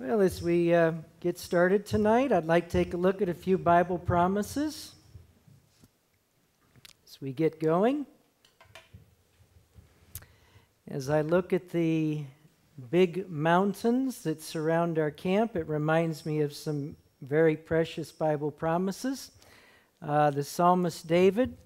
Well, as we get started tonight, I'd like to take a look at a few Bible promises as we get going. As I look at the big mountains that surround our camp, it reminds me of some very precious Bible promises. The psalmist David,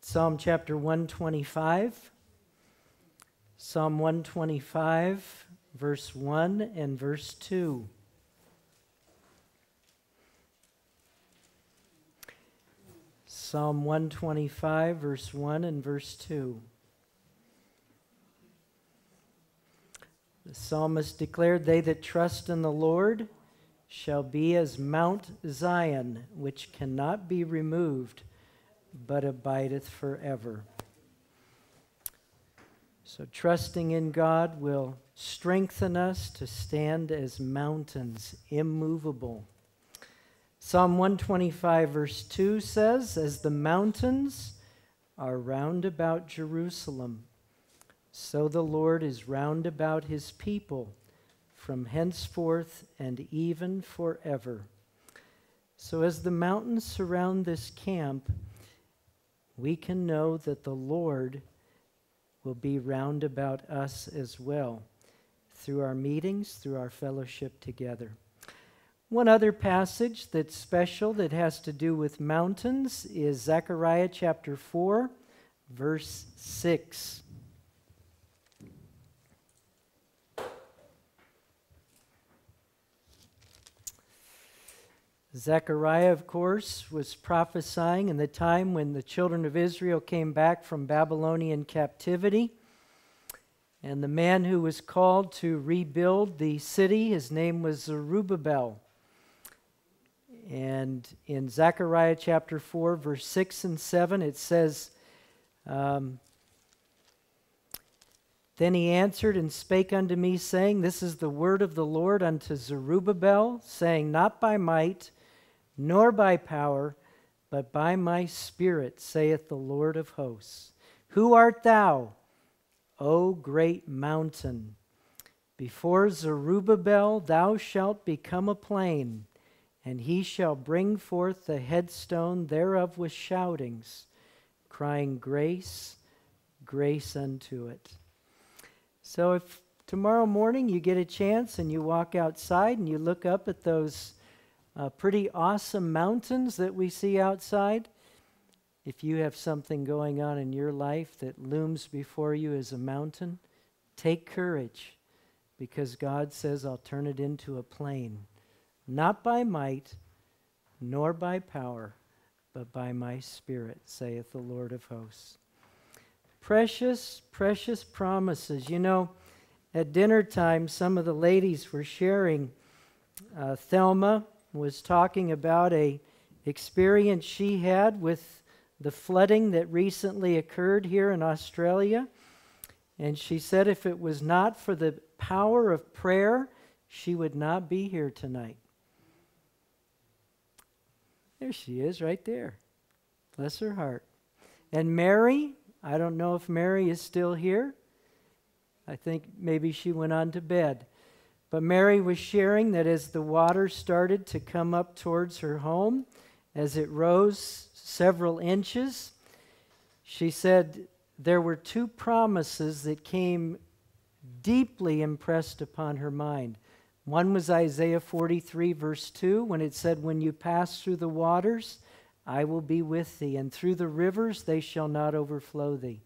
Psalm chapter 125, Psalm 125, verse 1 and verse 2. Psalm 125, verse 1 and verse 2. The psalmist declared, "They that trust in the Lord shall be as Mount Zion, which cannot be removed, but abideth forever." So trusting in God will strengthen us to stand as mountains, immovable. Psalm 125 verse 2 says, "As the mountains are round about Jerusalem, so the Lord is round about his people from henceforth and even forever." So as the mountains surround this camp, we can know that the Lord will be round about us as well through our meetings, through our fellowship together. One other passage that's special that has to do with mountains is Zechariah chapter 4, verse 6. Zechariah, of course, was prophesying in the time when the children of Israel came back from Babylonian captivity. And the man who was called to rebuild the city, his name was Zerubbabel. And in Zechariah chapter 4, verse 6 and 7, it says, "Then he answered and spake unto me, saying, This is the word of the Lord unto Zerubbabel, saying, Not by might, nor by power, but by my Spirit, saith the Lord of hosts. Who art thou, O great mountain? Before Zerubbabel thou shalt become a plain, and he shall bring forth the headstone thereof with shoutings, crying, Grace, grace unto it." So if tomorrow morning you get a chance and you walk outside and you look up at those pretty awesome mountains that we see outside, if you have something going on in your life that looms before you as a mountain, take courage, because God says, "I'll turn it into a plain, not by might, nor by power, but by my Spirit, saith the Lord of hosts." Precious, precious promises. You know, at dinner time, some of the ladies were sharing. Thelma was talking about a experience she had with the flooding that recently occurred here in Australia. And she said if it was not for the power of prayer, she would not be here tonight. There she is right there. Bless her heart. And Mary, I don't know if Mary is still here. I think maybe she went on to bed. But Mary was sharing that as the water started to come up towards her home, as it rose several inches, she said there were two promises that came deeply impressed upon her mind. One was Isaiah 43, verse 2, when it said, "When you pass through the waters, I will be with thee, and through the rivers they shall not overflow thee."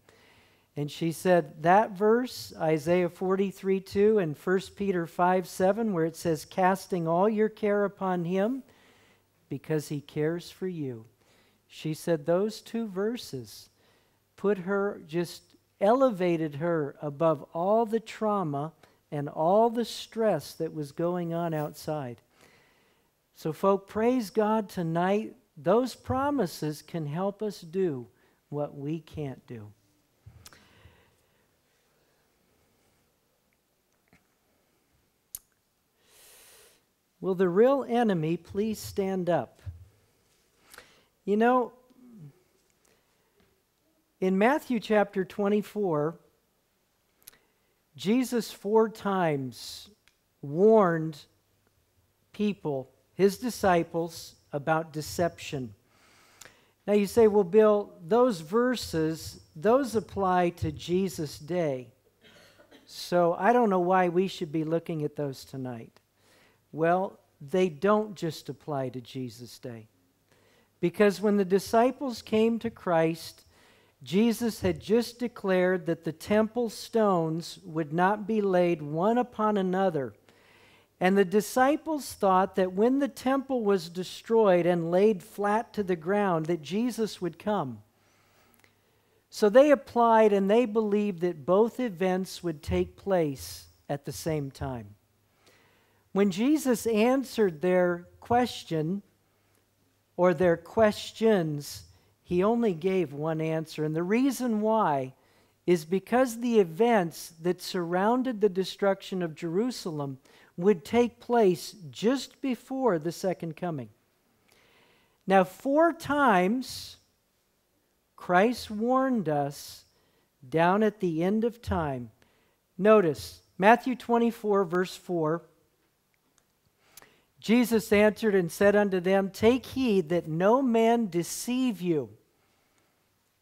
And she said that verse, Isaiah 43, 2, and 1 Peter 5, 7, where it says, "Casting all your care upon him, because he cares for you." She said those two verses put her, just elevated her above all the trauma and all the stress that was going on outside. So, folk, praise God tonight. Those promises can help us do what we can't do. Will the real enemy please stand up? You know, In Matthew chapter 24, Jesus 4 times warned people, his disciples, about deception. Now you say, well, Bill, those verses, those apply to Jesus' day. So I don't know why we should be looking at those tonight. Well, they don't just apply to Jesus' day. Because when the disciples came to Christ, Jesus had just declared that the temple stones would not be laid one upon another. And the disciples thought that when the temple was destroyed and laid flat to the ground, that Jesus would come. So they applied and they believed that both events would take place at the same time. When Jesus answered their question, or their questions, he only gave one answer. And the reason why is because the events that surrounded the destruction of Jerusalem would take place just before the second coming. Now, 4 times, Christ warned us down at the end of time. Notice, Matthew 24, verse 4, Jesus answered and said unto them, take heed that no man deceive you.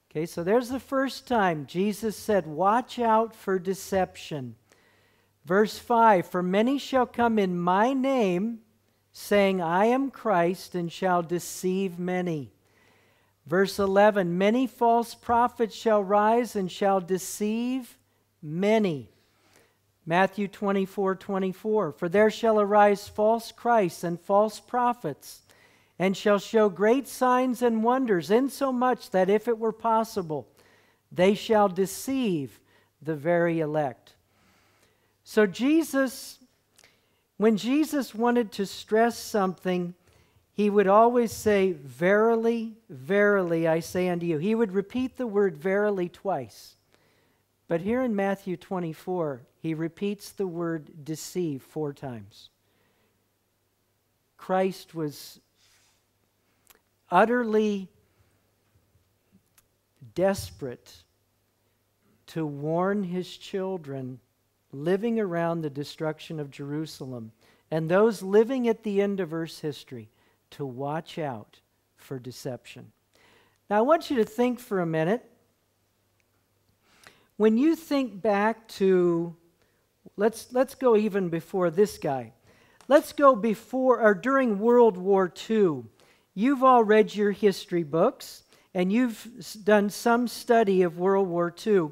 Okay, so there's the first time Jesus said, watch out for deception. Verse 5, for many shall come in my name, saying, I am Christ, and shall deceive many. Verse 11, many false prophets shall rise and shall deceive many. Matthew 24:24, for there shall arise false Christs and false prophets, and shall show great signs and wonders, insomuch that if it were possible, they shall deceive the very elect. So Jesus, when Jesus wanted to stress something, he would always say, verily, verily, I say unto you. He would repeat the word verily twice. But here in Matthew 24, he repeats the word deceive 4 times. Christ was utterly desperate to warn his children living around the destruction of Jerusalem and those living at the end of Earth's history to watch out for deception. Now I want you to think for a minute. When you think back to, let's go even before this guy. Let's go before or during World War II. You've all read your history books and you've done some study of World War II.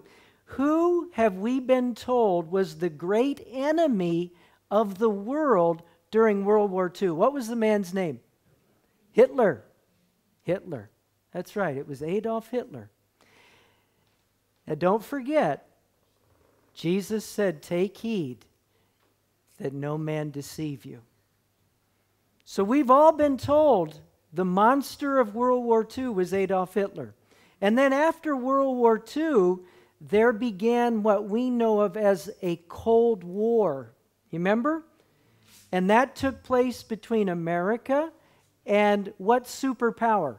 Who have we been told was the great enemy of the world during World War II? What was the man's name? Hitler. Hitler. That's right, it was Adolf Hitler. Now don't forget, Jesus said, take heed that no man deceive you. So we've all been told the monster of World War II was Adolf Hitler. And then after World War II, there began what we know of as a Cold War. You remember? And that took place between America and what superpower?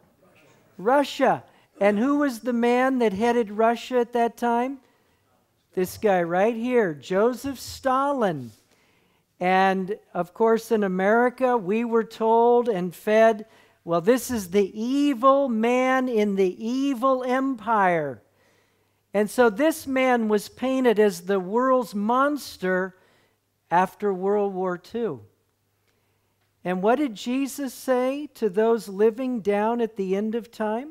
Russia. And who was the man that headed Russia at that time? This guy right here, Joseph Stalin. And of course in America we were told and fed, well, this is the evil man in the evil empire. And so this man was painted as the world's monster after World War II. And what did Jesus say to those living down at the end of time?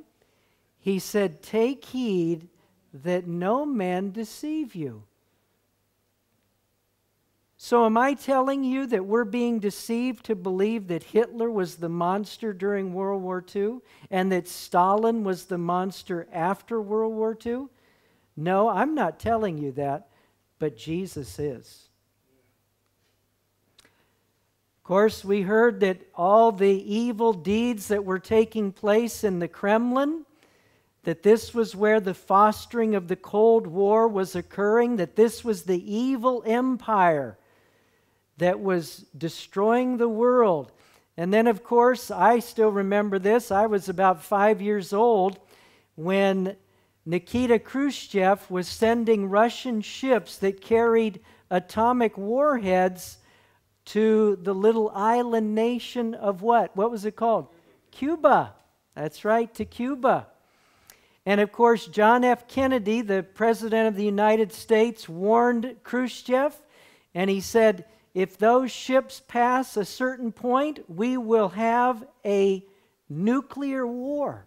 He said, take heed that no man deceive you. So am I telling you that we're being deceived to believe that Hitler was the monster during World War II and that Stalin was the monster after World War II? No, I'm not telling you that, but Jesus is. Of course, we heard that all the evil deeds that were taking place in the Kremlin, that this was where the fostering of the Cold War was occurring, that this was the evil empire that was destroying the world. And then, of course, I still remember this. I was about 5 years old when Nikita Khrushchev was sending Russian ships that carried atomic warheads to the little island nation of what? What was it called? Cuba. That's right, to Cuba. And of course, John F. Kennedy, the President of the United States, warned Khrushchev, and he said, if those ships pass a certain point, we will have a nuclear war.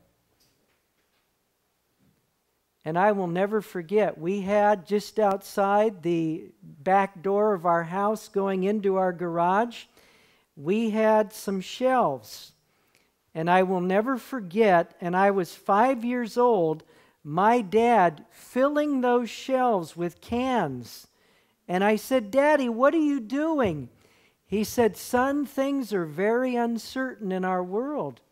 And I will never forget, we had just outside the back door of our house going into our garage, we had some shelves. And I will never forget, and I was 5 years old, my dad filling those shelves with cans. And I said, Daddy, what are you doing? He said, son, things are very uncertain in our world.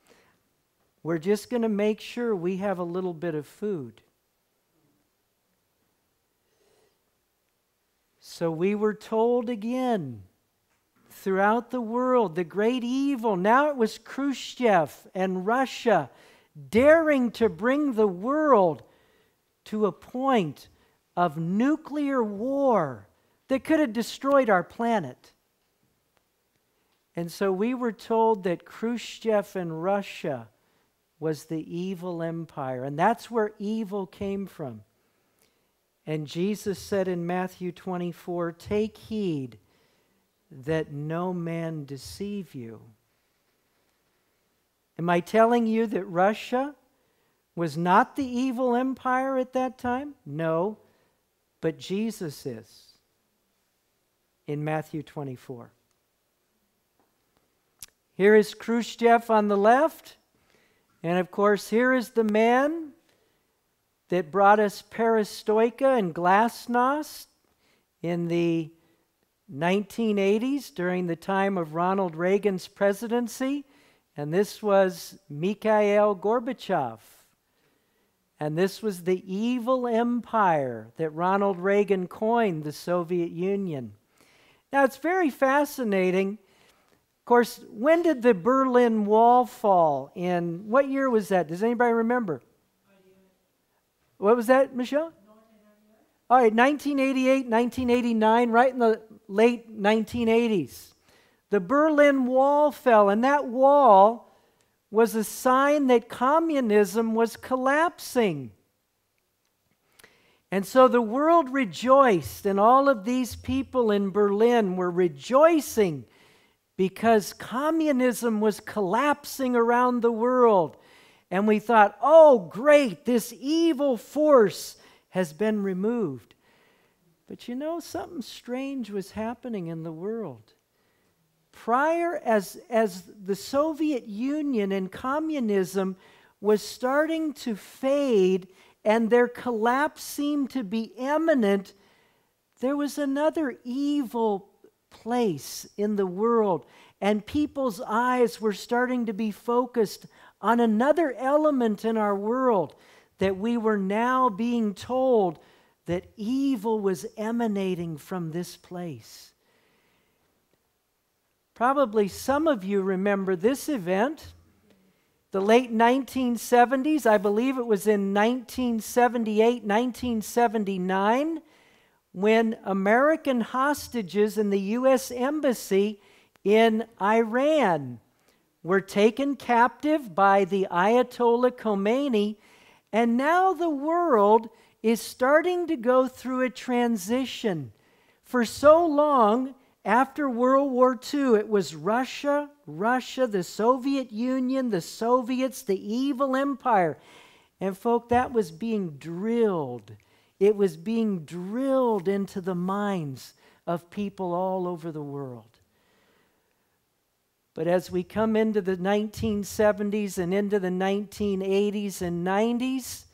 We're just going to make sure we have a little bit of food. So we were told again, throughout the world, the great evil, now it was Khrushchev and Russia daring to bring the world to a point of nuclear war that could have destroyed our planet. And so we were told that Khrushchev and Russia was the evil empire, and that's where evil came from. And Jesus said in Matthew 24, take heed that no man deceive you. Am I telling you that Russia was not the evil empire at that time? No, but Jesus is in Matthew 24. Here is Khrushchev on the left, and of course here is the man that brought us perestroika and glasnost in the 1980s during the time of Ronald Reagan's presidency. And this was Mikhail Gorbachev. And this was the evil empire that Ronald Reagan coined, the Soviet Union. Now it's very fascinating. Of course, when did the Berlin Wall fall? In what year was that? Does anybody remember? What was that, Michelle? All right, 1988, 1989, right in the late 1980s. The Berlin Wall fell, and that wall was a sign that communism was collapsing. And so the world rejoiced, and all of these people in Berlin were rejoicing because communism was collapsing around the world. And we thought, oh, great, this evil force has been removed. But you know, something strange was happening in the world. Prior, as the Soviet Union and communism was starting to fade and their collapse seemed to be imminent, there was another evil place in the world, and people's eyes were starting to be focused on another element in our world, that we were now being told that evil was emanating from this place. Probably some of you remember this event, the late 1970s. I believe it was in 1978, 1979, when American hostages in the U.S. Embassy in Iran were taken captive by the Ayatollah Khomeini, and now the world is starting to go through a transition. For so long, after World War II, it was Russia, the Soviet Union, the Soviets, the evil empire. And folk, that was being drilled. It was being drilled into the minds of people all over the world. But as we come into the 1970s and into the 1980s and 90s,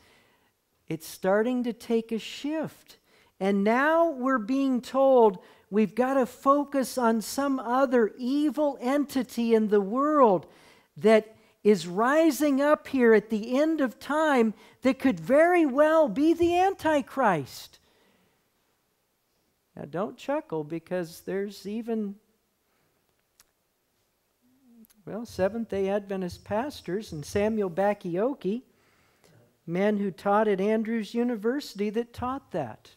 it's starting to take a shift. And now we're being told we've got to focus on some other evil entity in the world that is rising up here at the end of time that could very well be the Antichrist. Now don't chuckle, because there's even, Seventh-day Adventist pastors and Samuel Bacchiocchi men who taught at Andrews University that taught that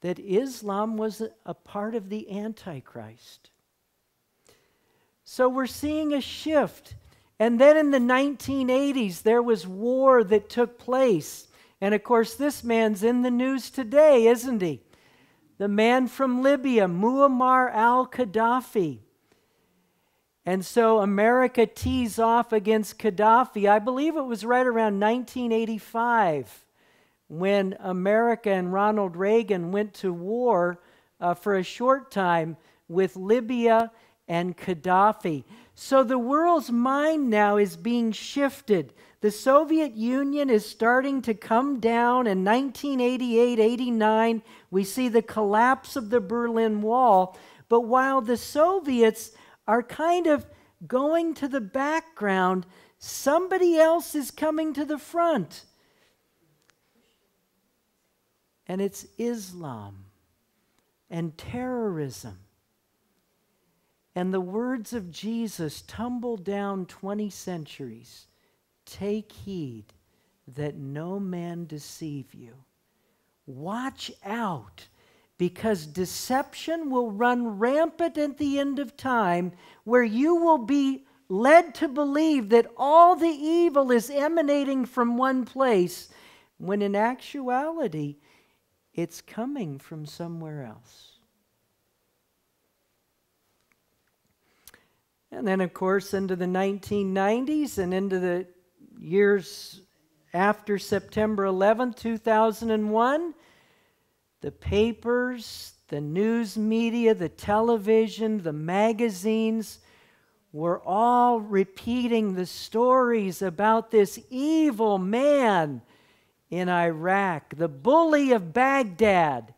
Islam was a part of the Antichrist. So we're seeing a shift. And then in the 1980s, there was war that took place. And of course, this man's in the news today, isn't he? The man from Libya, Muammar al-Gaddafi. And so America tees off against Gaddafi. I believe it was right around 1985 when America and Ronald Reagan went to war for a short time with Libya and Gaddafi. So the world's mind now is being shifted. The Soviet Union is starting to come down. In 1988-89, we see the collapse of the Berlin Wall. But while the Soviets are kind of going to the background, somebody else is coming to the front. And it's Islam and terrorism. And the words of Jesus tumble down 20 centuries. Take heed that no man deceive you. Watch out, because deception will run rampant at the end of time, where you will be led to believe that all the evil is emanating from one place, when in actuality, it's coming from somewhere else. And then, of course, into the 1990s and into the years after September 11, 2001, the papers, the news media, the television, the magazines were all repeating the stories about this evil man in Iraq, the bully of Baghdad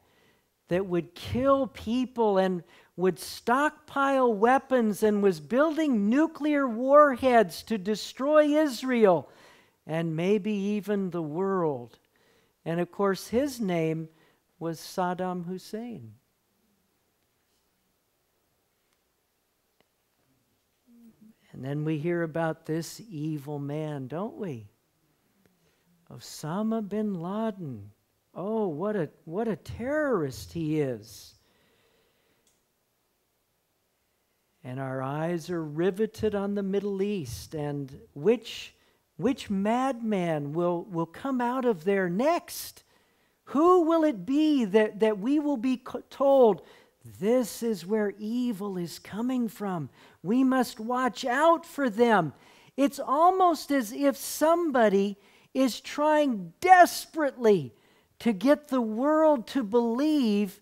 that would kill people and would stockpile weapons and was building nuclear warheads to destroy Israel and maybe even the world. And of course, his name was Saddam Hussein. And then we hear about this evil man, don't we? Osama bin Laden. Oh, what a terrorist he is. And our eyes are riveted on the Middle East, and which madman will come out of there next? Who will it be that we will be told, this is where evil is coming from? We must watch out for them. It's almost as if somebody is trying desperately to get the world to believe,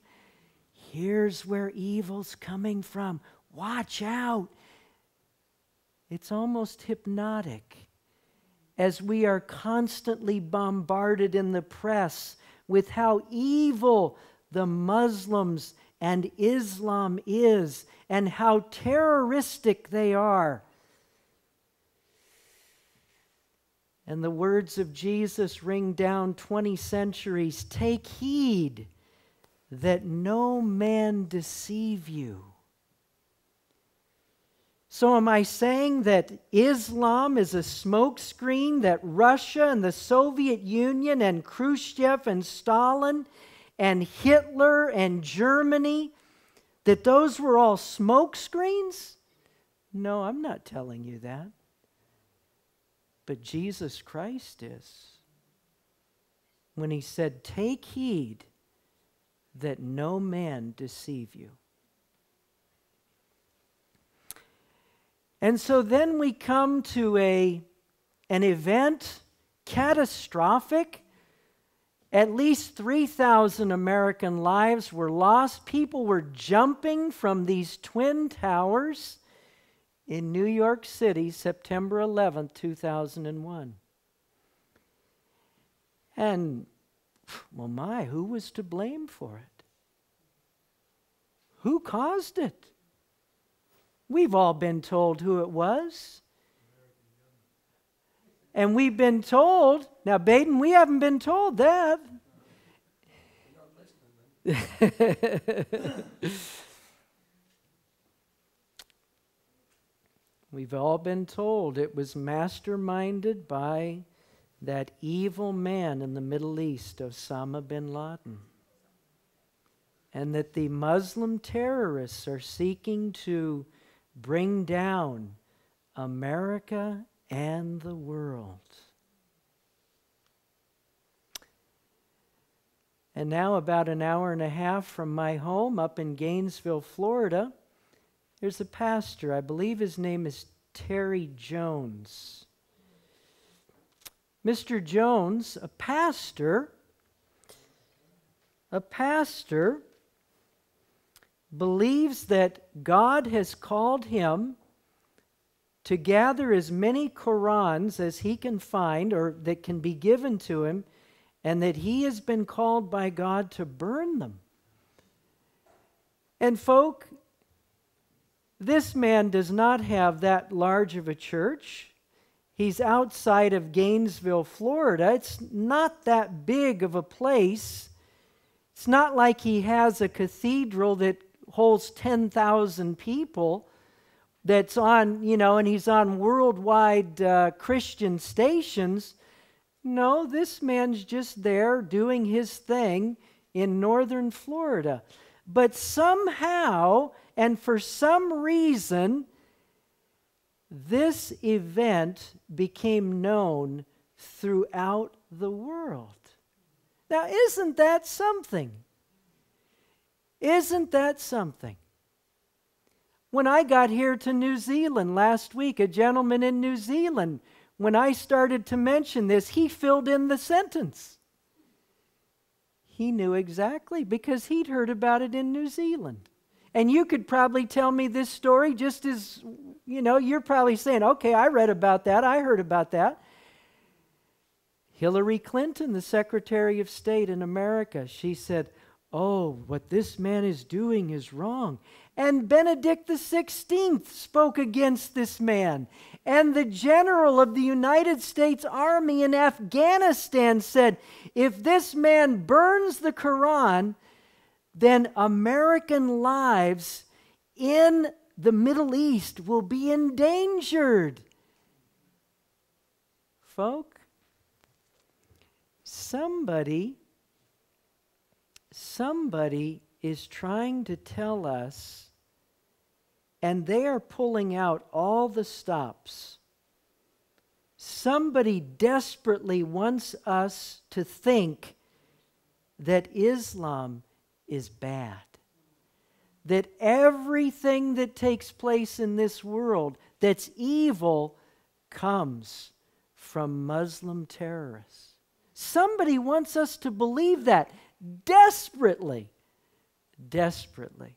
here's where evil's coming from. Watch out. It's almost hypnotic as we are constantly bombarded in the press with how evil the Muslims and Islam is and how terroristic they are. And the words of Jesus ring down 20 centuries. Take heed that no man deceive you. So am I saying that Islam is a smokescreen, that Russia and the Soviet Union and Khrushchev and Stalin and Hitler and Germany, that those were all smokescreens? No, I'm not telling you that. But Jesus Christ is. When he said, take heed that no man deceive you. And so then we come to an event, catastrophic. At least 3,000 American lives were lost. People were jumping from these twin towers in New York City, September 11, 2001. And, well, my, who was to blame for it? Who caused it? We've all been told who it was. And we've been told, now Baden, we haven't been told that. We've all been told it was masterminded by that evil man in the Middle East, Osama bin Laden, and that the Muslim terrorists are seeking to bring down America and the world. And now, about an hour and a half from my home up in Gainesville, Florida, there's a pastor. I believe his name is Terry Jones. Mr. Jones, a pastor, believes that God has called him to gather as many Qurans as he can find or that can be given to him, and that he has been called by God to burn them. And folk, this man does not have that large of a church. He's outside of Gainesville, Florida. It's not that big of a place. It's not like he has a cathedral that holds 10,000 people that's on, and he's on worldwide Christian stations. No, this man's just there doing his thing in northern Florida. But somehow, and for some reason, this event became known throughout the world. Now, isn't that something? Isn't that something? When I got here to New Zealand last week, a gentleman in New Zealand, when I started to mention this, he filled in the sentence. He knew exactly because he'd heard about it in New Zealand. And you could probably tell me this story just as, you're probably saying, okay, I read about that, I heard about that. Hillary Clinton, the Secretary of State in America, she said, oh, what this man is doing is wrong. And Benedict XVI spoke against this man. And the general of the United States Army in Afghanistan said, if this man burns the Quran, then American lives in the Middle East will be endangered. Folk, somebody is trying to tell us, and they are pulling out all the stops. Somebody desperately wants us to think that Islam is bad. That everything that takes place in this world that's evil comes from Muslim terrorists. Somebody wants us to believe that desperately. Desperately.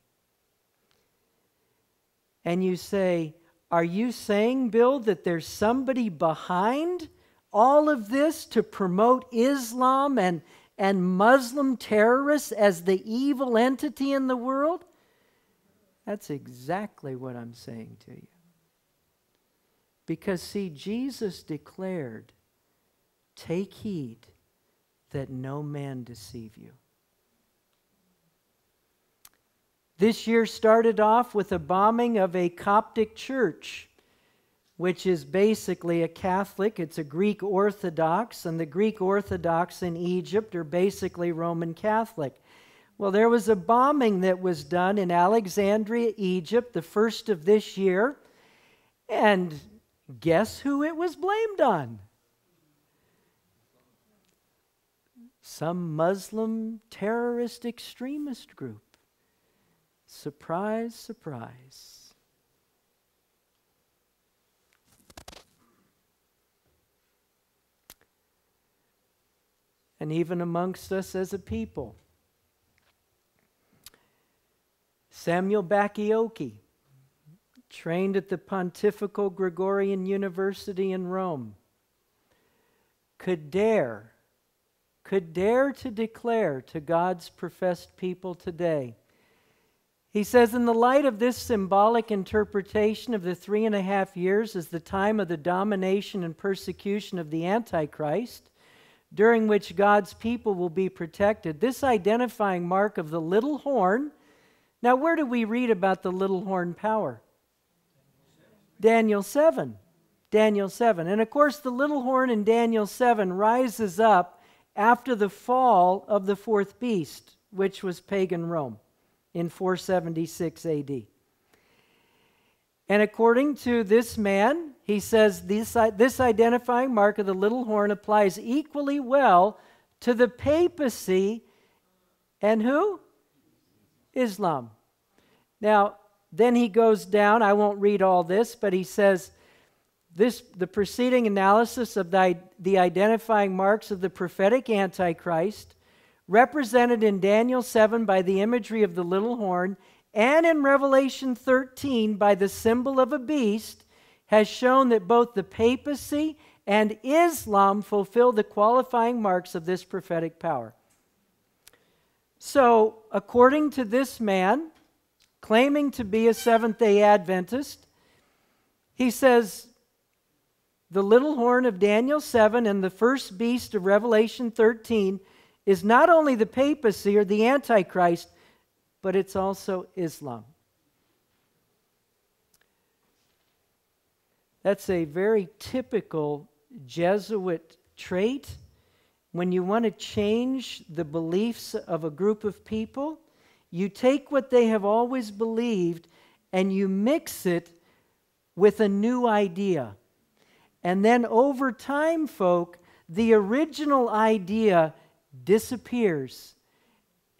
And you say, are you saying, Bill, that there's somebody behind all of this to promote Islam and Muslim terrorists as the evil entity in the world? That's exactly what I'm saying to you. Because, see, Jesus declared, take heed that no man deceive you. This year started off with a bombing of a Coptic church, which is basically a Catholic. It's a Greek Orthodox, and the Greek Orthodox in Egypt are basically Roman Catholic. Well, there was a bombing that was done in Alexandria, Egypt, the first of this year, and guess who it was blamed on? Some Muslim terrorist extremist group. Surprise, surprise. And even amongst us as a people, Samuel Bacchiocchi, trained at the Pontifical Gregorian University in Rome, could dare to declare to God's professed people today. He says, in the light of this symbolic interpretation of the 3.5 years as the time of the domination and persecution of the Antichrist, during which God's people will be protected, this identifying mark of the little horn. Now, where do we read about the little horn power? Daniel 7. Daniel 7. And of course, the little horn in Daniel 7 rises up after the fall of the fourth beast, which was pagan Rome in 476 AD. And according to this man, he says this identifying mark of the little horn applies equally well to the papacy and who? Islam. Now, then he goes down, I won't read all this, but he says, the preceding analysis of the identifying marks of the prophetic Antichrist, represented in Daniel 7 by the imagery of the little horn, and in Revelation 13 by the symbol of a beast, has shown that both the papacy and Islam fulfill the qualifying marks of this prophetic power. So, according to this man, claiming to be a Seventh-day Adventist, he says, the little horn of Daniel 7 and the first beast of Revelation 13 is not only the papacy or the Antichrist, but it's also Islam. That's a very typical Jesuit trait. When you want to change the beliefs of a group of people, you take what they have always believed and you mix it with a new idea. And then over time, folk, the original idea disappears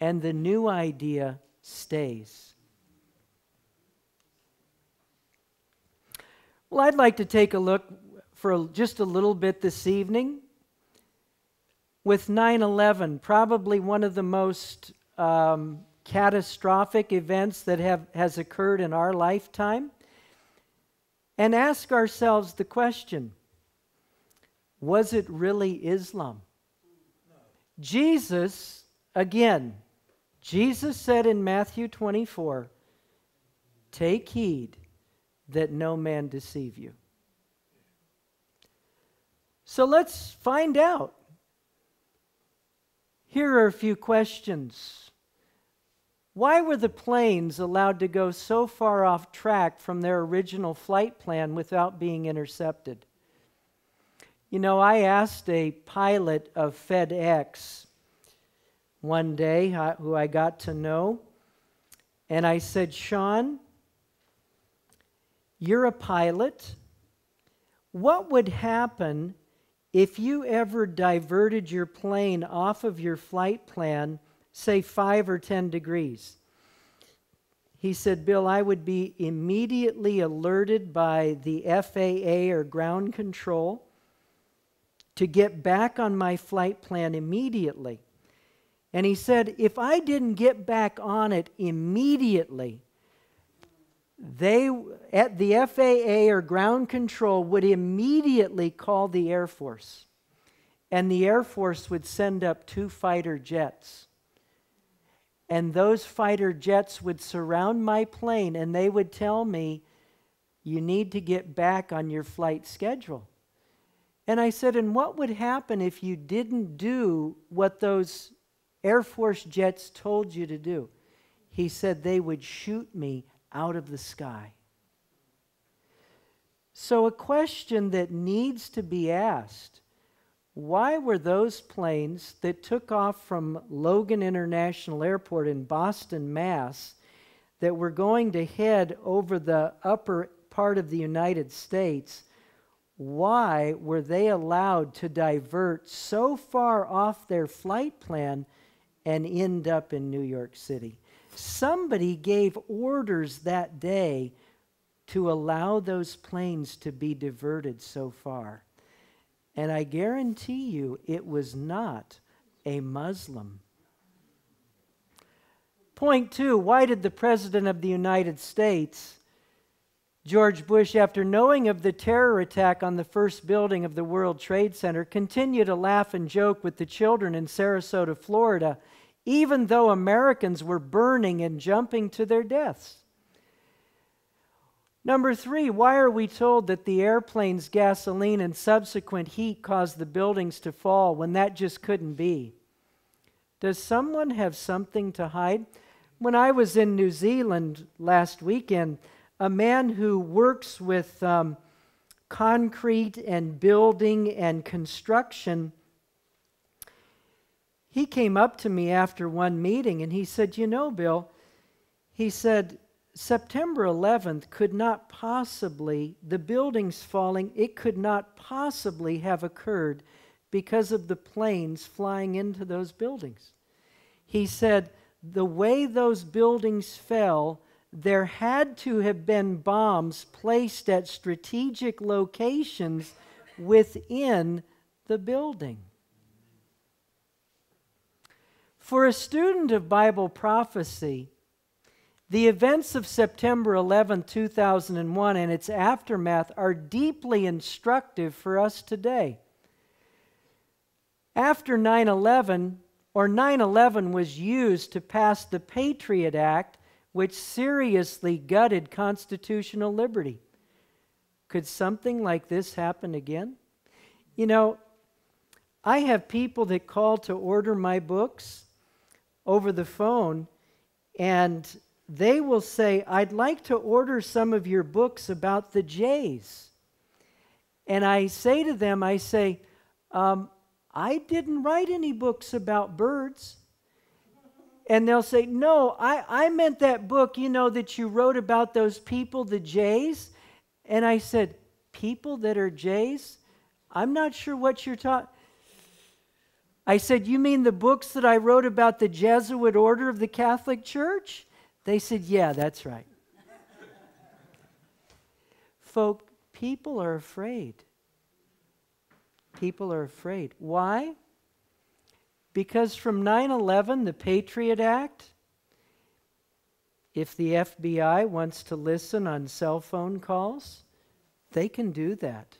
and the new idea stays. Well, I'd like to take a look for just a little bit this evening with 9/11, probably one of the most catastrophic events that has occurred in our lifetime, and ask ourselves the question, was it really Islam? No. Jesus, again, Jesus said in Matthew 24, take heed that no man deceive you. So let's find out. Here are a few questions. Why were the planes allowed to go so far off track from their original flight plan without being intercepted? You know, I asked a pilot of FedEx one day, who I got to know, and I said, Sean, you're a pilot. What would happen if you ever diverted your plane off of your flight plan, say 5 or 10 degrees? He said, Bill, I would be immediately alerted by the FAA or ground control to get back on my flight plan immediately. And he said, if I didn't get back on it immediately, at the FAA or ground control would immediately call the Air Force. And the Air Force would send up 2 fighter jets. And those fighter jets would surround my plane and they would tell me, you need to get back on your flight schedule. And I said, and what would happen if you didn't do what those Air Force jets told you to do? He said, they would shoot me out of the sky. So a question that needs to be asked, why were those planes that took off from Logan International Airport in Boston, Mass., that were going to head over the upper part of the United States, why were they allowed to divert so far off their flight plan and end up in New York City? Somebody gave orders that day to allow those planes to be diverted so far. And I guarantee you it was not a Muslim. Point 2, why did the President of the United States, George Bush, after knowing of the terror attack on the first building of the World Trade Center, continue to laugh and joke with the children in Sarasota, Florida, even though Americans were burning and jumping to their deaths? Number 3, why are we told that the airplane's gasoline and subsequent heat caused the buildings to fall when that just couldn't be? Does someone have something to hide? When I was in New Zealand last weekend, a man who works with concrete and building and construction, he came up to me after one meeting and he said, "You know, Bill," he said, "September 11th could not possibly, the buildings falling, it could not possibly have occurred because of the planes flying into those buildings." He said, "The way those buildings fell, there had to have been bombs placed at strategic locations within the building." For a student of Bible prophecy, the events of September 11, 2001 and its aftermath are deeply instructive for us today. After 9/11, or 9/11 was used to pass the Patriot Act, which seriously gutted constitutional liberty. Could something like this happen again? You know, I have people that call to order my books over the phone, and they will say, "I'd like to order some of your books about the jays." And I say to them, I say, "I didn't write any books about birds." And they'll say, "No, I meant that book, you know, that you wrote about those people, the jays." And I said, "People that are jays? I'm not sure what you're talking." I said, "You mean the books that I wrote about the Jesuit order of the Catholic Church?" They said, "Yeah, that's right." Folk, people are afraid. People are afraid. Why? Because from 9/11, the Patriot Act, if the FBI wants to listen on cell phone calls, they can do that.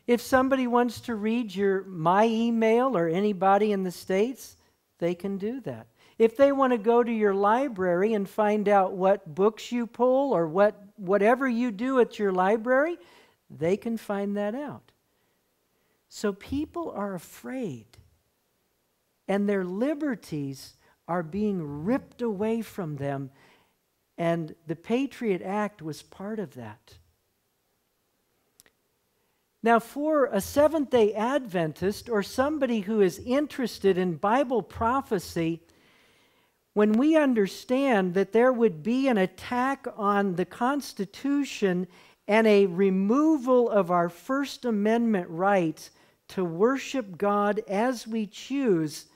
If somebody wants to read my email or anybody in the States, they can do that. If they want to go to your library and find out what books you pull or whatever you do at your library, they can find that out. So people are afraid, and their liberties are being ripped away from them, and the Patriot Act was part of that. Now, for a Seventh-day Adventist or somebody who is interested in Bible prophecy, when we understand that there would be an attack on the Constitution and a removal of our First Amendment rights to worship God as we choose,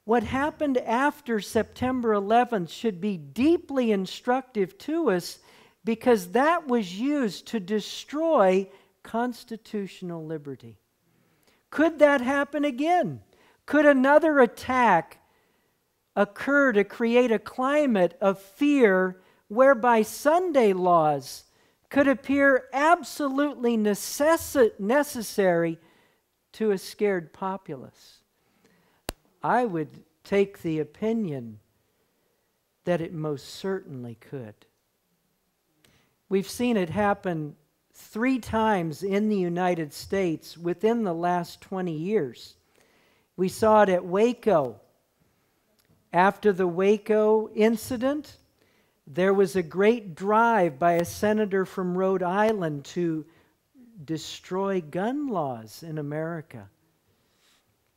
what happened after September 11th should be deeply instructive to us, because that was used to destroy constitutional liberty. Could that happen again? Could another attack occur to create a climate of fear whereby Sunday laws could appear absolutely necessary to a scared populace? I would take the opinion that it most certainly could. We've seen it happen 3 times in the United States within the last 20 years. We saw it at Waco. After the Waco incident, there was a great drive by a senator from Rhode Island to destroy gun laws in America,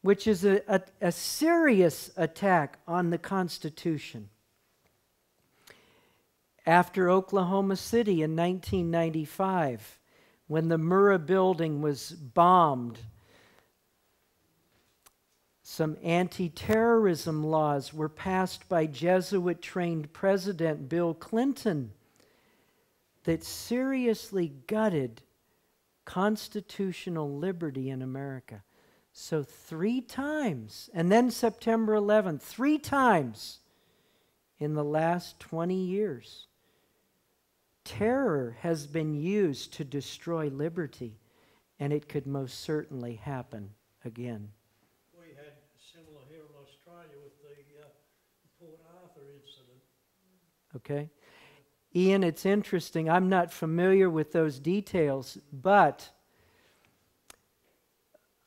which is a serious attack on the Constitution. After Oklahoma City in 1995, when the Murrah building was bombed, some anti-terrorism laws were passed by Jesuit-trained President Bill Clinton that seriously gutted constitutional liberty in America. So 3 times, and then September 11th, 3 times in the last 20 years. Terror has been used to destroy liberty, and it could most certainly happen again. We had similar here in Australia with the Port Arthur incident. Okay? Ian, it's interesting. I'm not familiar with those details, but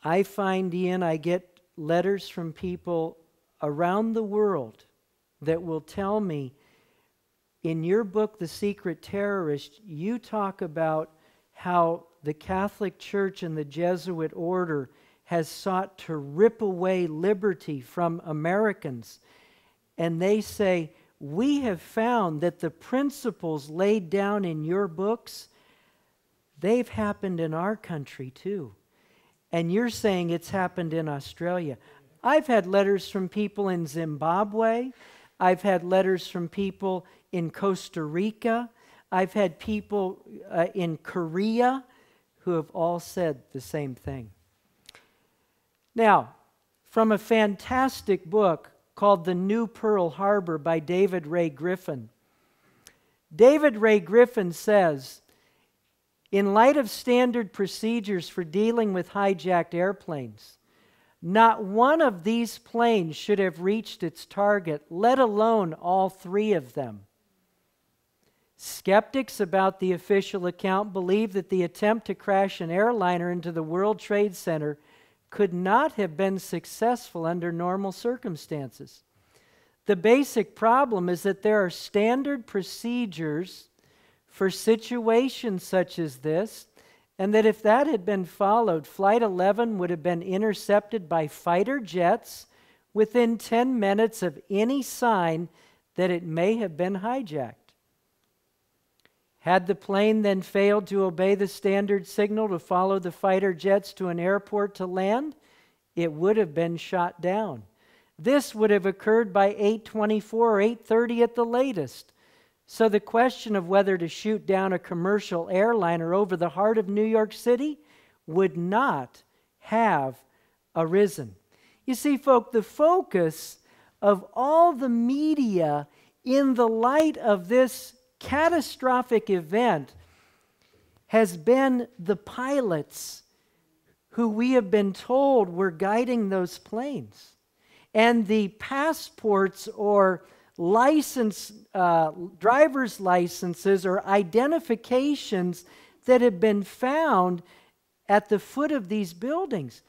I find, Ian, I get letters from people around the world that will tell me, in your book, The Secret Terrorist, you talk about how the Catholic Church and the Jesuit order has sought to rip away liberty from Americans. And they say, we have found that the principles laid down in your books, they've happened in our country too. And you're saying it's happened in Australia. I've had letters from people in Zimbabwe. I've had letters from people in Costa Rica. I've had people in Korea who have all said the same thing. Now, from a fantastic book called The New Pearl Harbor by David Ray Griffin. David Ray Griffin says, in light of standard procedures for dealing with hijacked airplanes, not one of these planes should have reached its target, let alone all three of them. Skeptics about the official account believe that the attempt to crash an airliner into the World Trade Center could not have been successful under normal circumstances. The basic problem is that there are standard procedures for situations such as this, and that if that had been followed, Flight 11 would have been intercepted by fighter jets within 10 minutes of any sign that it may have been hijacked. Had the plane then failed to obey the standard signal to follow the fighter jets to an airport to land, it would have been shot down. This would have occurred by 8:24 or 8:30 at the latest. So the question of whether to shoot down a commercial airliner over the heart of New York City would not have arisen. You see, folk, the focus of all the media in the light of this catastrophic event has been the pilots who we have been told were guiding those planes, and the passports or driver's licenses or identifications that have been found at the foot of these buildings.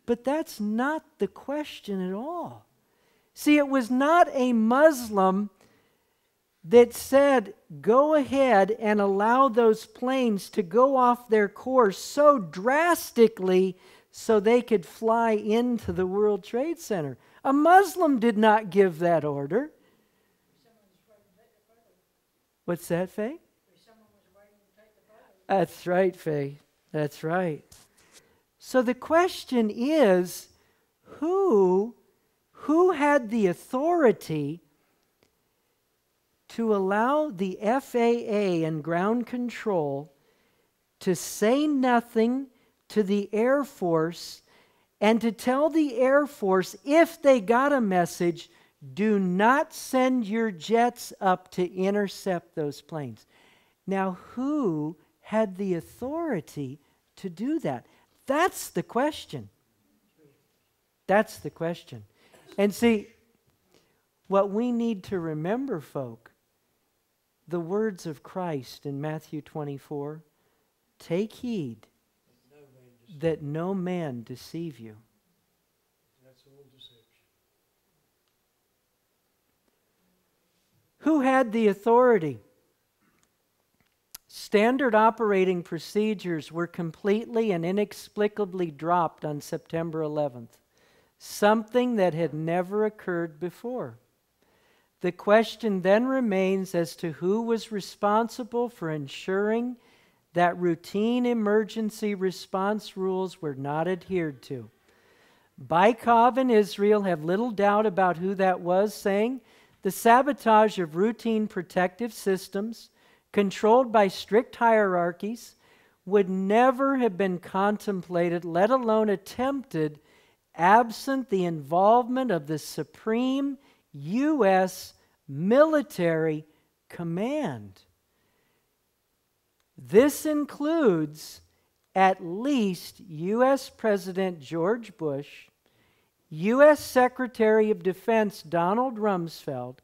But that's not the question at all. See, it was not a Muslim that said, go ahead and allow those planes to go off their course so drastically so they could fly into the World Trade Center. A Muslim did not give that order. What's that, Faye? That's right, Faye. That's right. So the question is, who had the authority to allow the FAA and ground control to say nothing to the Air Force and to tell the Air Force, if they got a message, do not send your jets up to intercept those planes? Now, who had the authority to do that? That's the question. That's the question. And see, what we need to remember, folk, the words of Christ in Matthew 24, take heed that no man deceive you. That's all deception. Who had the authority? Standard operating procedures were completely and inexplicably dropped on September 11th, something that had never occurred before. The question then remains as to who was responsible for ensuring that routine emergency response rules were not adhered to. Bacchiocchi and Israel have little doubt about who that was, saying the sabotage of routine protective systems controlled by strict hierarchies would never have been contemplated, let alone attempted, absent the involvement of the supreme U.S. military command. This includes at least U.S. President George Bush, U.S. Secretary of Defense Donald Rumsfeld,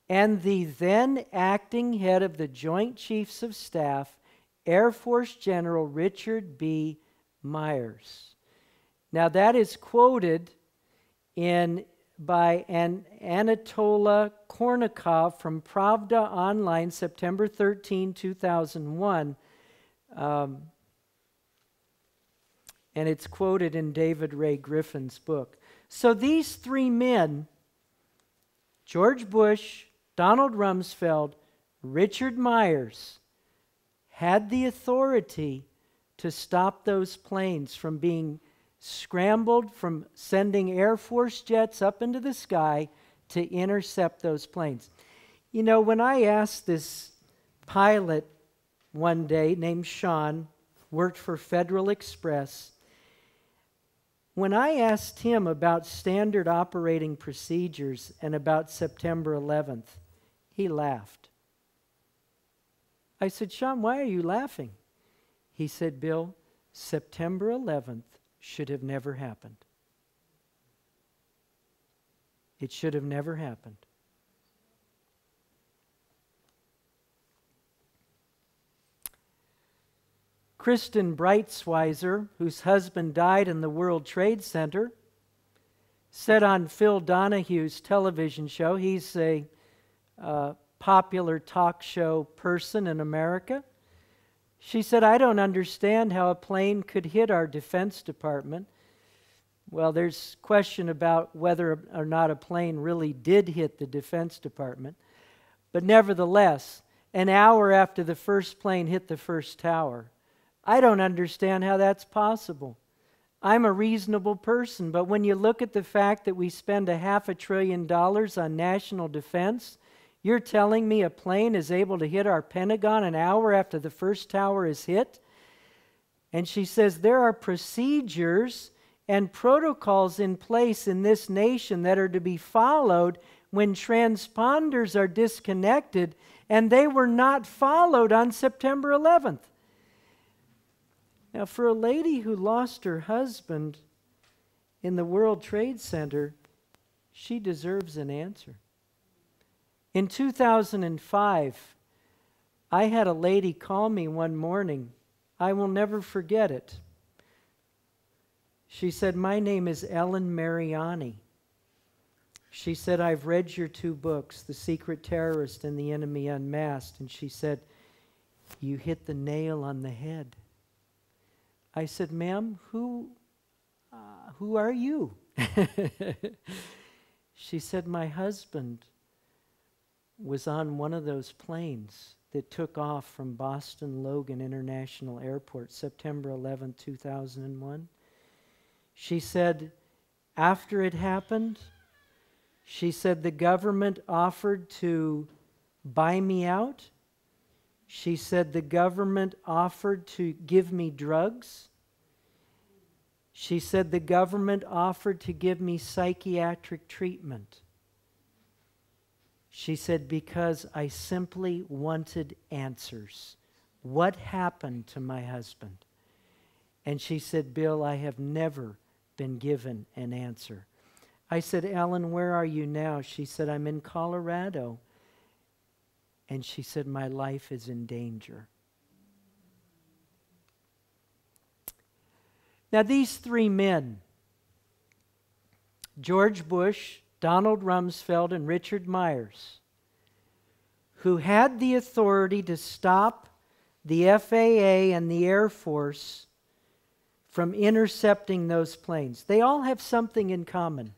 and the then acting head of the Joint Chiefs of Staff, Air Force General Richard B. Myers. Now that is quoted by Anatola Kornikov from Pravda Online, September 13, 2001. and it's quoted in David Ray Griffin's book. So these three men, George Bush, Donald Rumsfeld, Richard Myers, had the authority to stop those planes from being scrambled, from sending Air Force jets up into the sky to intercept those planes. You know, when I asked this pilot one day named Sean, worked for Federal Express, when I asked him about standard operating procedures and about September 11th, he laughed. I said, Sean, why are you laughing? He said, Bill, September 11th should have never happened. It should have never happened. Kristen Breitsweiser, whose husband died in the World Trade Center, said on Phil Donahue's television show, he's a popular talk show person in America. She said, I don't understand how a plane could hit our Defense Department. Well, there's question about whether or not a plane really did hit the Defense Department. But nevertheless, an hour after the first plane hit the first tower, I don't understand how that's possible. I'm a reasonable person, but when you look at the fact that we spend $500 billion on national defense, you're telling me a plane is able to hit our Pentagon an hour after the first tower is hit? And she says there are procedures and protocols in place in this nation that are to be followed when transponders are disconnected, and they were not followed on September 11th. Now, for a lady who lost her husband in the World Trade Center, she deserves an answer. In 2005, I had a lady call me one morning. I will never forget it. She said, my name is Ellen Mariani. She said, I've read your 2 books, The Secret Terrorist and The Enemy Unmasked. And she said, you hit the nail on the head. I said, ma'am, who are you? She said, my husband was on one of those planes that took off from Boston Logan International Airport, September 11, 2001. She said, after it happened, she said the government offered to buy me out. She said the government offered to give me drugs. She said the government offered to give me psychiatric treatment. She said, because I simply wanted answers. What happened to my husband? And she said, Bill, I have never been given an answer. I said, Ellen, where are you now? She said, I'm in Colorado. And she said, my life is in danger. Now, these 3 men, George Bush, Donald Rumsfeld, and Richard Myers, who had the authority to stop the FAA and the Air Force from intercepting those planes, they all have something in common.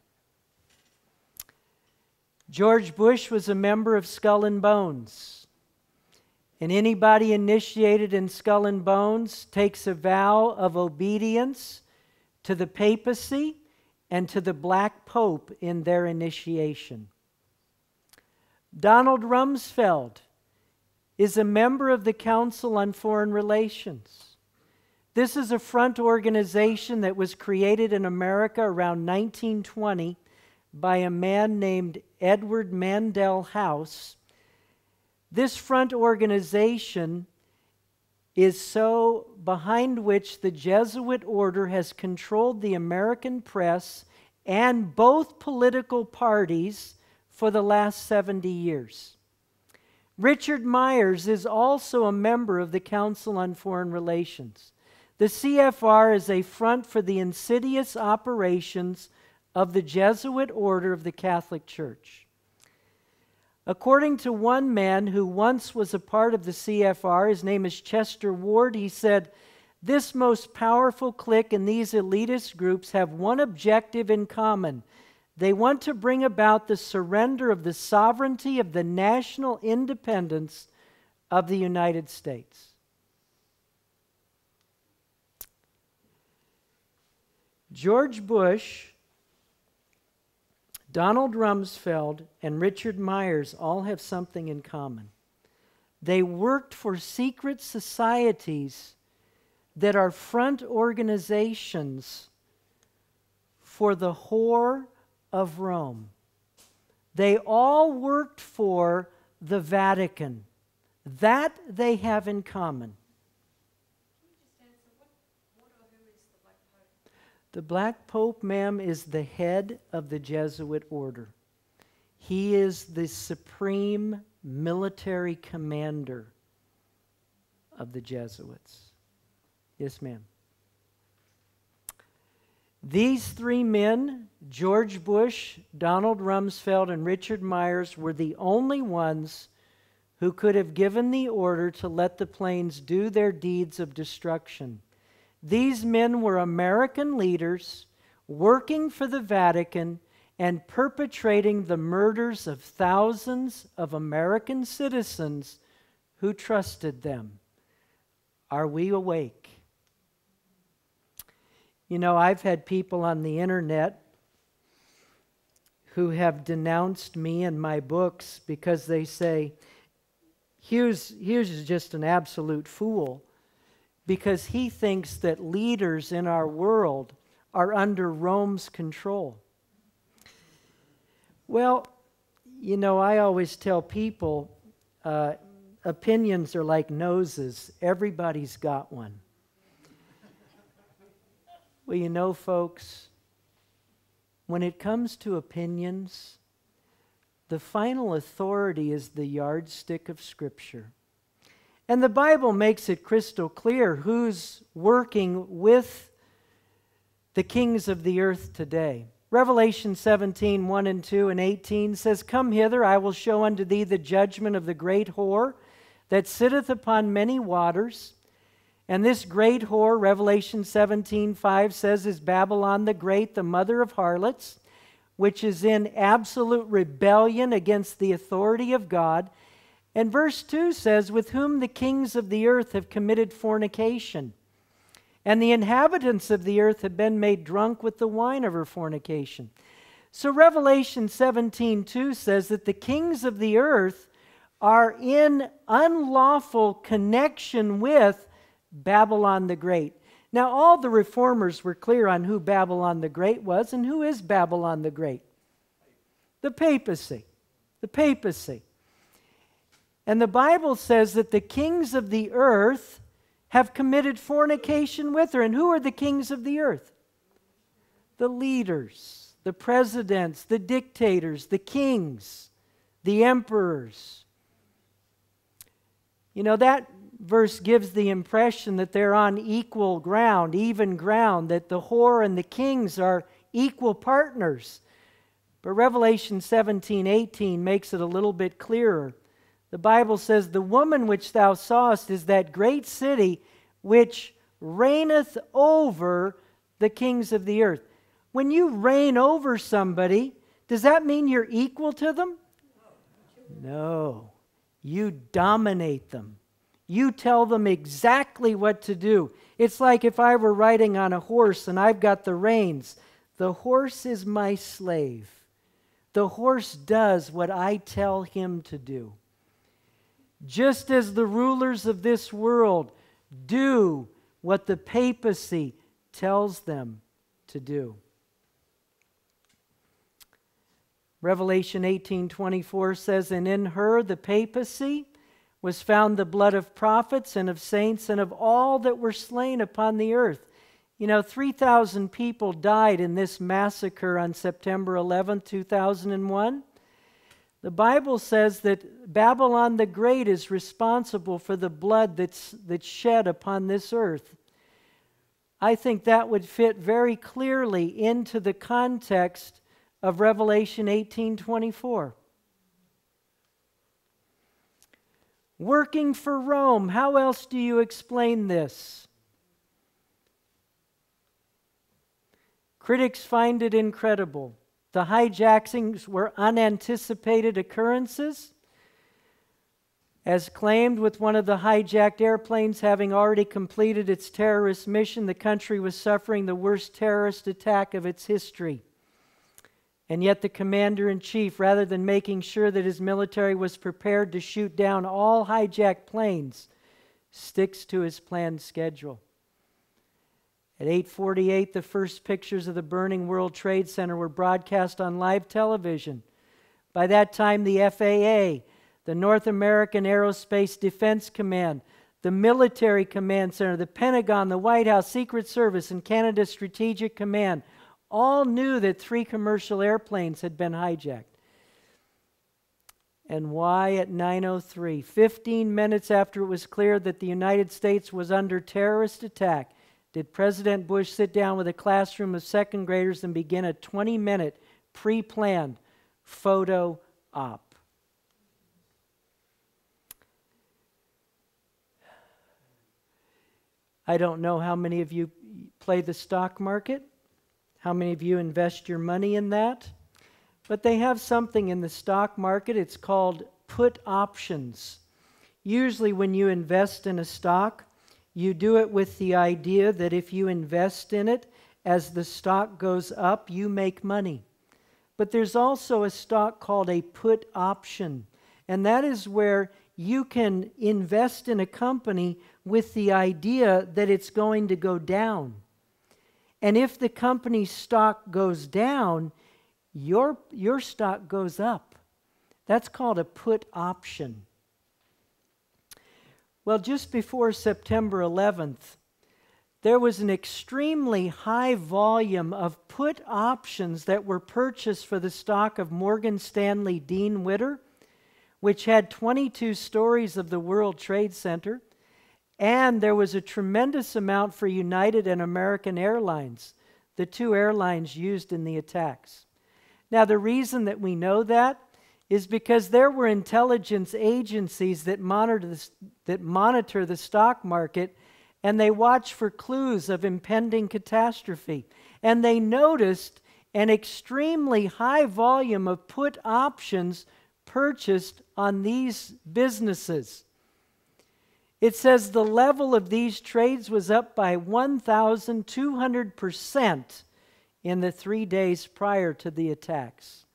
George Bush was a member of Skull and Bones. And anybody initiated in Skull and Bones takes a vow of obedience to the papacy and to the Black Pope in their initiation. Donald Rumsfeld is a member of the Council on Foreign Relations. This is a front organization that was created in America around 1920 by a man named Edward Mandell House. This front organization is so behind which the Jesuit order has controlled the American press and both political parties for the last 70 years. Richard Myers is also a member of the Council on Foreign Relations. The CFR is a front for the insidious operations of the Jesuit order of the Catholic Church. According to one man who once was a part of the CFR, his name is Chester Ward, he said, This most powerful clique and these elitist groups have one objective in common. They want to bring about the surrender of the sovereignty of the national independence of the United States. George Bush, Donald Rumsfeld, and Richard Myers all have something in common. They worked for secret societies that are front organizations for the whore of Rome. They all worked for the Vatican. That they have in common. The Black Pope, ma'am, is the head of the Jesuit order. He is the supreme military commander of the Jesuits. Yes, ma'am. These three men, George Bush, Donald Rumsfeld, and Richard Myers, were the only ones who could have given the order to let the planes do their deeds of destruction. These men were American leaders working for the Vatican and perpetrating the murders of thousands of American citizens who trusted them. Are we awake? You know, I've had people on the internet who have denounced me and my books because they say, Hughes is just an absolute fool because he thinks that leaders in our world are under Rome's control. Well, you know, I always tell people opinions are like noses. Everybody's got one. Well, you know, folks, when it comes to opinions, the final authority is the yardstick of Scripture. And the Bible makes it crystal clear who's working with the kings of the earth today. Revelation 17, 1 and 2 and 18 says, Come hither, I will show unto thee the judgment of the great whore that sitteth upon many waters. And this great whore, Revelation 17, 5 says, is Babylon the Great, the mother of harlots, which is in absolute rebellion against the authority of God. And verse 2 says, With whom the kings of the earth have committed fornication, and the inhabitants of the earth have been made drunk with the wine of her fornication. So Revelation 17:2 says that the kings of the earth are in unlawful connection with Babylon the Great. Now, all the reformers were clear on who Babylon the Great was, and who is Babylon the Great? The papacy. The papacy. And the Bible says that the kings of the earth have committed fornication with her. And who are the kings of the earth? The leaders, the presidents, the dictators, the kings, the emperors. You know, that verse gives the impression that they're on equal ground, even ground, that the whore and the kings are equal partners. But Revelation 17:18 makes it a little bit clearer. The Bible says, The woman which thou sawest is that great city which reigneth over the kings of the earth. When you reign over somebody, does that mean you're equal to them? No. You dominate them. You tell them exactly what to do. It's like if I were riding on a horse and I've got the reins. The horse is my slave. The horse does what I tell him to do. Just as the rulers of this world do what the papacy tells them to do. Revelation 18:24 says, And in her, the papacy, was found the blood of prophets and of saints and of all that were slain upon the earth. You know, 3,000 people died in this massacre on September 11, 2001. The Bible says that Babylon the Great is responsible for the blood that's shed upon this earth. I think that would fit very clearly into the context of Revelation 18:24. Working for Rome. How else do you explain this? Critics find it incredible. The hijackings were unanticipated occurrences. As claimed, with one of the hijacked airplanes having already completed its terrorist mission, the country was suffering the worst terrorist attack of its history. And yet the commander-in-chief, rather than making sure that his military was prepared to shoot down all hijacked planes, sticks to his planned schedule. At 8:48, the first pictures of the burning World Trade Center were broadcast on live television. By that time, the FAA, the North American Aerospace Defense Command, the Military Command Center, the Pentagon, the White House, Secret Service, and Canada's Strategic Command all knew that 3 commercial airplanes had been hijacked. And why at 9:03? 15 minutes after it was clear that the United States was under terrorist attack, did President Bush sit down with a classroom of second graders and begin a 20-minute pre-planned photo op. I don't know how many of you play the stock market, how many of you invest your money in that, but they have something in the stock market. It's called put options. Usually when you invest in a stock, you do it with the idea that if you invest in it, as the stock goes up, you make money. But there's also a stock called a put option, and that is where you can invest in a company with the idea that it's going to go down. And if the company's stock goes down, your stock goes up. That's called a put option. Well, just before September 11th, there was an extremely high volume of put options that were purchased for the stock of Morgan Stanley Dean Witter, which had 22 stories of the World Trade Center, and there was a tremendous amount for United and American Airlines, the 2 airlines used in the attacks. Now, the reason that we know that is because there were intelligence agencies that monitor the stock market, and they watch for clues of impending catastrophe. And they noticed an extremely high volume of put options purchased on these businesses. It says the level of these trades was up by 1,200% in the 3 days prior to the attacks.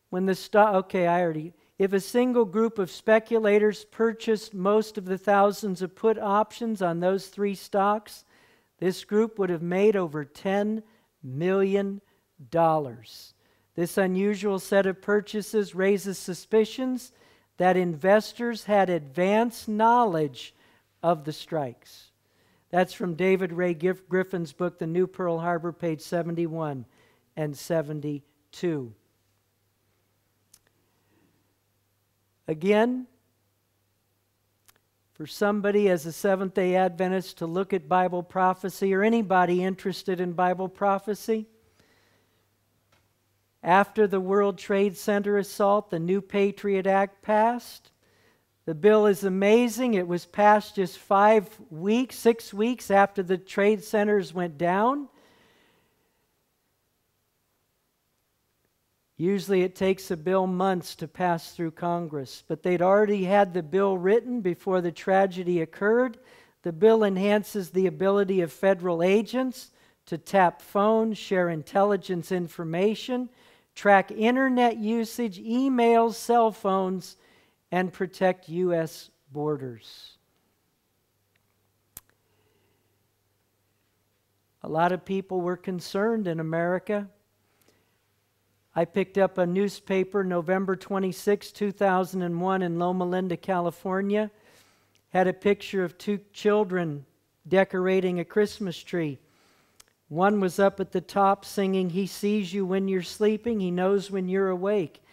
When the stock, if a single group of speculators purchased most of the thousands of put options on those 3 stocks, this group would have made over $10 million. This unusual set of purchases raises suspicions that investors had advanced knowledge of the strikes. That's from David Ray Griffin's book, The New Pearl Harbor, page 71 and 72. Again, for somebody as a Seventh-day Adventist to look at Bible prophecy, or anybody interested in Bible prophecy, after the World Trade Center assault, the new Patriot Act passed. The bill is amazing. It was passed just 6 weeks after the trade centers went down. Usually it takes a bill months to pass through Congress, but they'd already had the bill written before the tragedy occurred. The bill enhances the ability of federal agents to tap phones, share intelligence information, track internet usage, emails, cell phones, and protect U.S. borders. A lot of people were concerned in America. I picked up a newspaper November 26, 2001 in Loma Linda, California. Had a picture of 2 children decorating a Christmas tree. One was up at the top singing, "He sees you when you're sleeping, He knows when you're awake."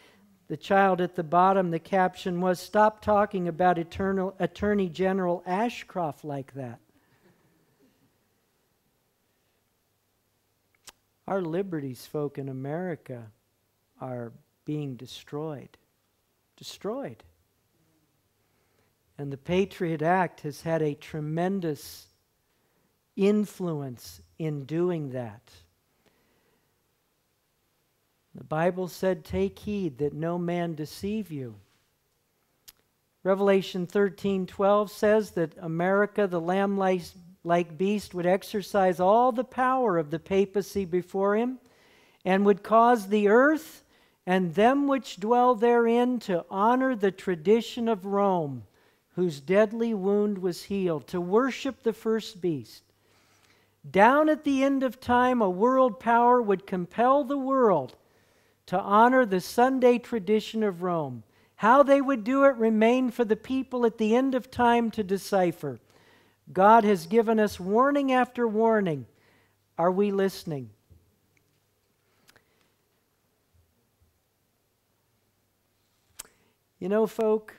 The child at the bottom, the caption was, "Stop talking about Attorney General Ashcroft like that." Our liberties, folk, in America are being destroyed. Destroyed. And the Patriot Act has had a tremendous influence in doing that. Bible said, take heed that no man deceive you. Revelation 13:12 says that America, the lamb-like beast, would exercise all the power of the papacy before him, and would cause the earth and them which dwell therein to honor the tradition of Rome, whose deadly wound was healed, to worship the first beast. Down at the end of time, a world power would compel the world to honor the Sunday tradition of Rome. How they would do it remained for the people at the end of time to decipher. God has given us warning after warning. Are we listening? You know, folk,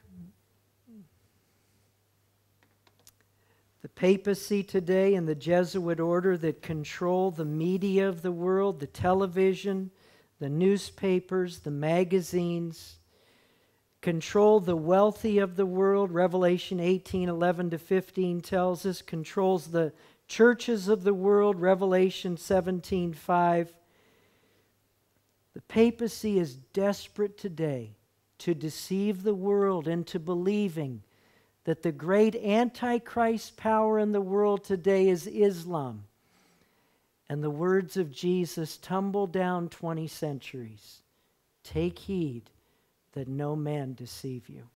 the papacy today and the Jesuit order that control the media of the world, the television, the newspapers, the magazines, control the wealthy of the world. Revelation 18:11-15 tells us, controls the churches of the world. Revelation 17:5. The papacy is desperate today to deceive the world into believing that the great antichrist power in the world today is Islam. And the words of Jesus tumble down 20 centuries. Take heed that no man deceive you.